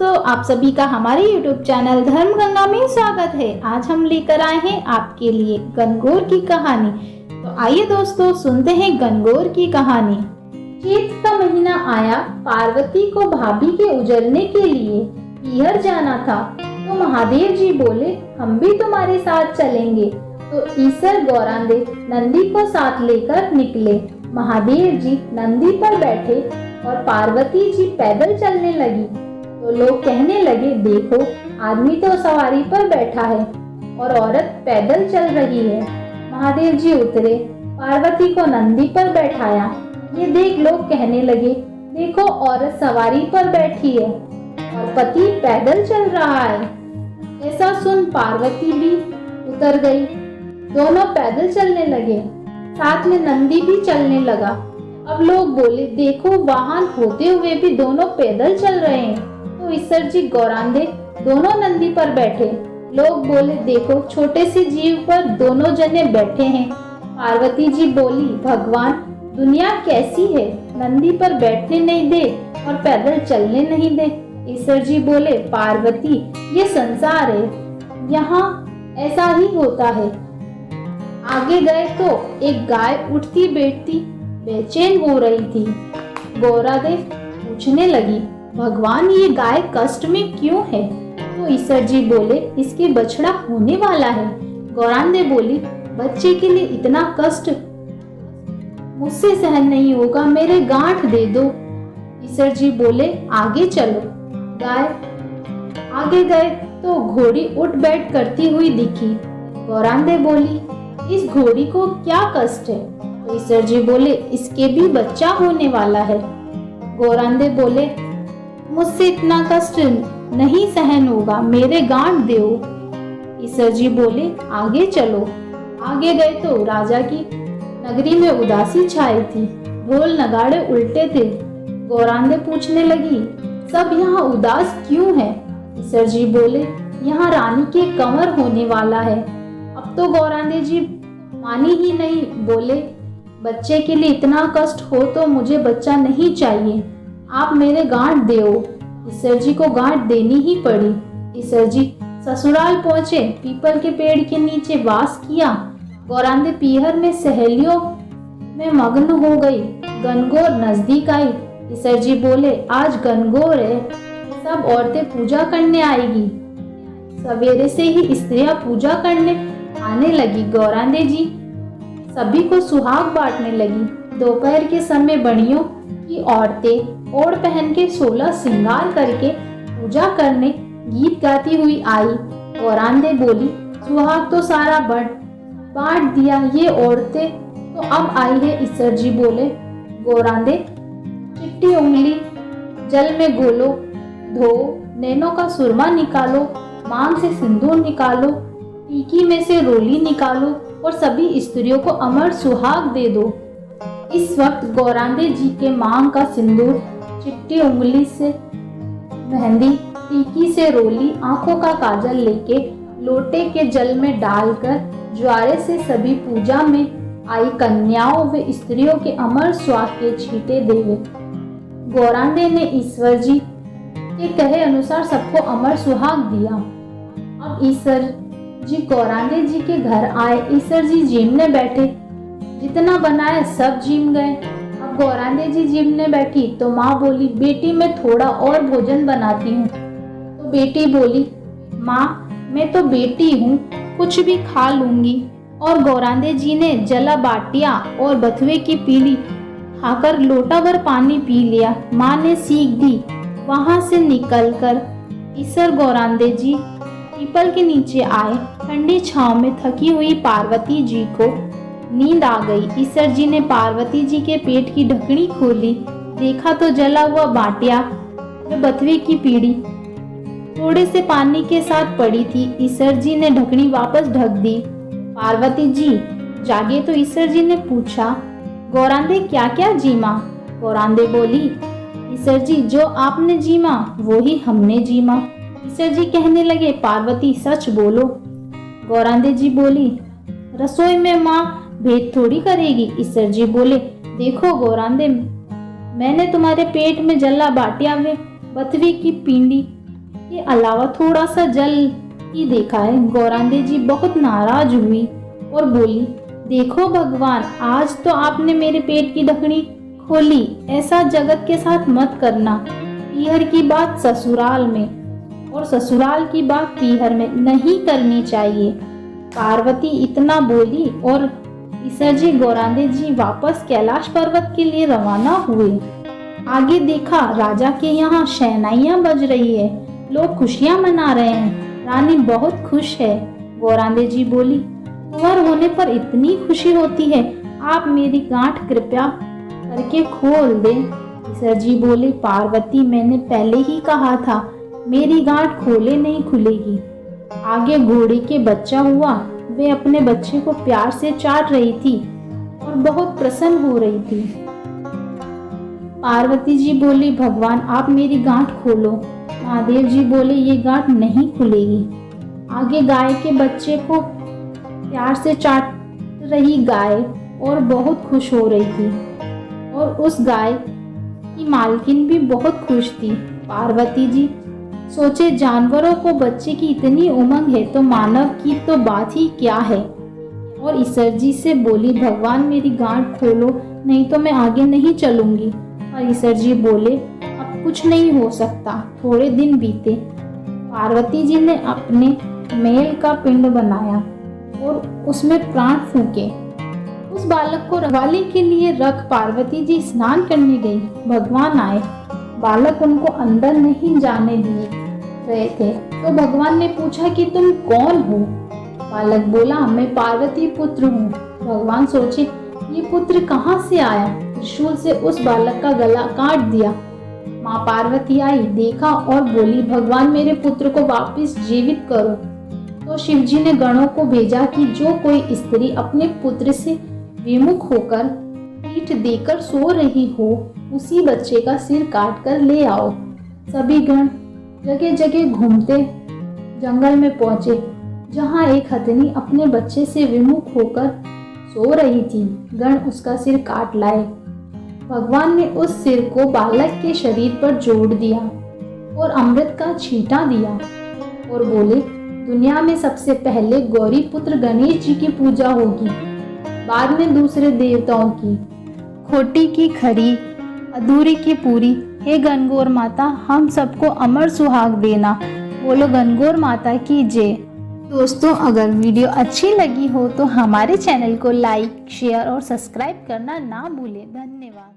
दोस्तों, आप सभी का हमारे YouTube चैनल धर्म गंगा में स्वागत है। आज हम लेकर आए हैं आपके लिए गणगौर की कहानी। तो आइए दोस्तों, सुनते हैं गणगौर की कहानी। चैत का महीना आया। पार्वती को भाभी के उजरने के लिए पीहर जाना था, तो महादेव जी बोले हम भी तुम्हारे साथ चलेंगे। तो ईसर गौरांदे नंदी को साथ लेकर निकले। महादेव जी नंदी पर बैठे और पार्वती जी पैदल चलने लगी। तो लोग कहने लगे, देखो आदमी तो सवारी पर बैठा है और औरत पैदल चल रही है। महादेव जी उतरे, पार्वती को नंदी पर बैठाया। ये देख लोग कहने लगे, देखो औरत सवारी पर बैठी है और पति पैदल चल रहा है। ऐसा सुन पार्वती भी उतर गई। दोनों पैदल चलने लगे, साथ में नंदी भी चलने लगा। अब लोग बोले, देखो वाहन होते हुए भी दोनों पैदल चल रहे हैं। तो ईसर जी गौरांदे दोनों नंदी पर बैठे। लोग बोले, देखो छोटे से जीव पर दोनों जने बैठे हैं। पार्वती जी बोली, भगवान दुनिया कैसी है, नंदी पर बैठने नहीं दे और पैदल चलने नहीं दे। ईसर जी बोले, पार्वती ये संसार है, यहाँ ऐसा ही होता है। आगे गए तो एक गाय उठती बैठती बेचैन हो रही थी। गौरांदे पूछने लगी, भगवान ये गाय कष्ट में क्यों है? तो ईसर जी बोले, इसके बछड़ा होने वाला है। गौरांदे बोली, बच्चे के लिए इतना कष्ट मुझसे सहन नहीं होगा, मेरे गांठ दे दो। ईसर जी बोले, आगे चलो। गाय आगे गए तो घोड़ी उठ बैठ करती हुई दिखी। गौरांदे बोली, इस घोड़ी को क्या कष्ट है? तो ईसर जी बोले, इसके भी बच्चा होने वाला है। गौरांदे बोले, मुझसे इतना कष्ट नहीं सहन होगा, मेरे गांठ दो। ईसर जी बोले, आगे चलो। आगे गए तो राजा की नगरी में उदासी छाई थी। ढोल नगाड़े उल्टे थे। गौरांदे पूछने लगी, सब यहाँ उदास क्यों है? ईसर जी बोले, यहाँ रानी के कंवर होने वाला है। अब तो गौरांदे जी मानी ही नहीं, बोले, बच्चे के लिए इतना कष्ट हो तो मुझे बच्चा नहीं चाहिए, आप मेरे गांठ दो। ईसर जी को गांठ देनी ही पड़ी। ईसर जी ससुराल पहुंचे, पीपल के पेड़ के नीचे वास किया। गौरांदे पीहर में सहेलियों में मग्न हो गई। गणगौर नजदीक आई। ईसर जी बोले, आज गणगौर है, सब औरतें पूजा करने आएगी। सवेरे से ही स्त्रियां पूजा करने आने लगी। गौरांदे जी सभी को सुहाग बांटने लगी। दोपहर के समय बड़ियों की औरतें ओढ़ पहन के 16 श्रृंगार करके पूजा करने गीत गाती हुई आई। गौरांदे बोली, सुहाग तो सारा बांट दिया, ये औरतें तो अब आई है। ईसर जी बोले, गौरांदे चिट्टी उंगली जल में घोलो, धो, नैनों का सुरमा निकालो, मांग से सिंदूर निकालो, टीकी में से रोली निकालो और सभी स्त्रियों को अमर सुहाग दे दो। इस वक्त गौरांदे जी के मांग का सिंदूर, चिट्टी उंगली से मेहंदी, टीकी से रोली, आंखों का काजल लेके लोटे के जल में डालकर ज्वारे से सभी पूजा में आई कन्याओं व स्त्रियों के अमर सुहाग के छींटे देवे। गौरांदे ने ईश्वर जी के कहे अनुसार सबको अमर सुहाग दिया। अब ईश्वर जी गौरांदे जी के घर आए। ईसर जी जीमने बैठे, जितना बनाया सब जीम गए। अब गौरांदे जी जीमने बैठी तो माँ बोली, बेटी मैं थोड़ा और भोजन बनाती हूँ। तो बेटी बोली, माँ मैं तो बेटी हूँ, कुछ भी खा लूंगी। और गौरांदे जी ने जला बाटिया और बथुए की पीली खाकर लोटा भर पानी पी लिया। माँ ने सीख दी। वहाँ से निकलकर ईसर गौरांदे जी पीपल के नीचे आए। ठंडी छांव में थकी हुई पार्वती जी को नींद आ गई। ईसर जी ने पार्वती जी के पेट की ढकनी खोली, देखा तो जला हुआ बाटिया व बथुए की पीड़ी थोड़े से पानी के साथ पड़ी थी। ईसर जी ने ढकनी वापस ढक दी। पार्वती जी जागे तो ईसर जी ने पूछा, गौरांदे क्या क्या जीमा? गौरांदे बोली, ईसर जी जो आपने जीमा वो ही हमने जीमा। ईसर जी कहने लगे, पार्वती सच बोलो। गौरांदे जी बोली, रसोई में माँ भेद थोड़ी करेगी। ईसर जी बोले, देखो गौरांदे, मैंने तुम्हारे पेट में जला बाटिया में बथुए की पिंडी के अलावा थोड़ा सा जल ही देखा है। गौरांगी जी बहुत नाराज हुई और बोली, देखो भगवान, आज तो आपने मेरे पेट की ढकनी खोली। ऐसा जगत के साथ मत करना। पीहर की बात ससुराल में और ससुराल की बात पीहर में नहीं करनी चाहिए। पार्वती इतना बोली और ईसर जी गौरांगी जी वापस कैलाश पर्वत के लिए रवाना हुए। आगे देखा, राजा के यहाँ शहनाइयाँ बज रही है, लोग खुशियाँ मना रहे हैं। रानी बहुत खुश है। गौरांगी जी बोली, कुंवर होने पर इतनी खुशी होती है, आप मेरी गांठ कृपया करके खोल दें। ईसर जी बोले, पार्वती, मैंने पहले ही कहा था मेरी गांठ खोले नहीं खुलेगी। आगे घोड़े के बच्चा हुआ। वे अपने बच्चे को प्यार से चाट रही थी और बहुत प्रसन्न हो रही थी। पार्वती जी बोली, भगवान आप मेरी गांठ खोलो। महादेव जी बोले, ये गांठ नहीं खुलेगी। आगे गाय के बच्चे को प्यार से चाट रही गाय और बहुत खुश हो रही थी और उस गाय की मालकिन भी बहुत खुश थी। पार्वती जी सोचे, जानवरों को बच्चे की इतनी उमंग है तो मानव की तो बात ही क्या है। और ईसर जी से बोली, भगवान मेरी गांठ खोलो, नहीं तो मैं आगे नहीं चलूंगी। और ईसर जी बोले, अब कुछ नहीं हो सकता। थोड़े दिन बीते। पार्वती जी ने अपने मेल का पिंड बनाया और उसमें प्राण फूके। उस बालक को रखवाली के लिए रख पार्वती जी स्नान करने गई। भगवान आए। बालक उनको अंदर नहीं जाने दिए रहे थे तो भगवान ने पूछा कि तुम कौन हो। बालक बोला, मैं पार्वती पुत्र हूँ। भगवान सोचे, ये पुत्र कहाँ से आया। त्रिशूल से उस बालक का गला काट दिया। माँ पार्वती आई, देखा और बोली, भगवान मेरे पुत्र को वापस जीवित करो। तो शिवजी ने गणों को भेजा कि जो कोई स्त्री अपने पुत्र से विमुख होकर पीठ देकर सो रही हो, उसी बच्चे का सिर काट कर ले आओ। सभी गण जगह जगह घूमते जंगल में पहुंचे, जहां एक हथिनी अपने बच्चे से विमुख होकर सो रही थी। गण उसका सिर काट लाए। भगवान ने उस सिर को बालक के शरीर पर जोड़ दिया और अमृत का छींटा दिया और बोले, दुनिया में सबसे पहले गौरी पुत्र गणेश जी की पूजा होगी, बाद में दूसरे देवताओं की। खोटी की खरी, अधूरी की पूरी। हे गणगौर माता, हम सबको अमर सुहाग देना। बोलो गणगौर माता की जय। दोस्तों, अगर वीडियो अच्छी लगी हो तो हमारे चैनल को लाइक, शेयर और सब्सक्राइब करना ना भूलें। धन्यवाद।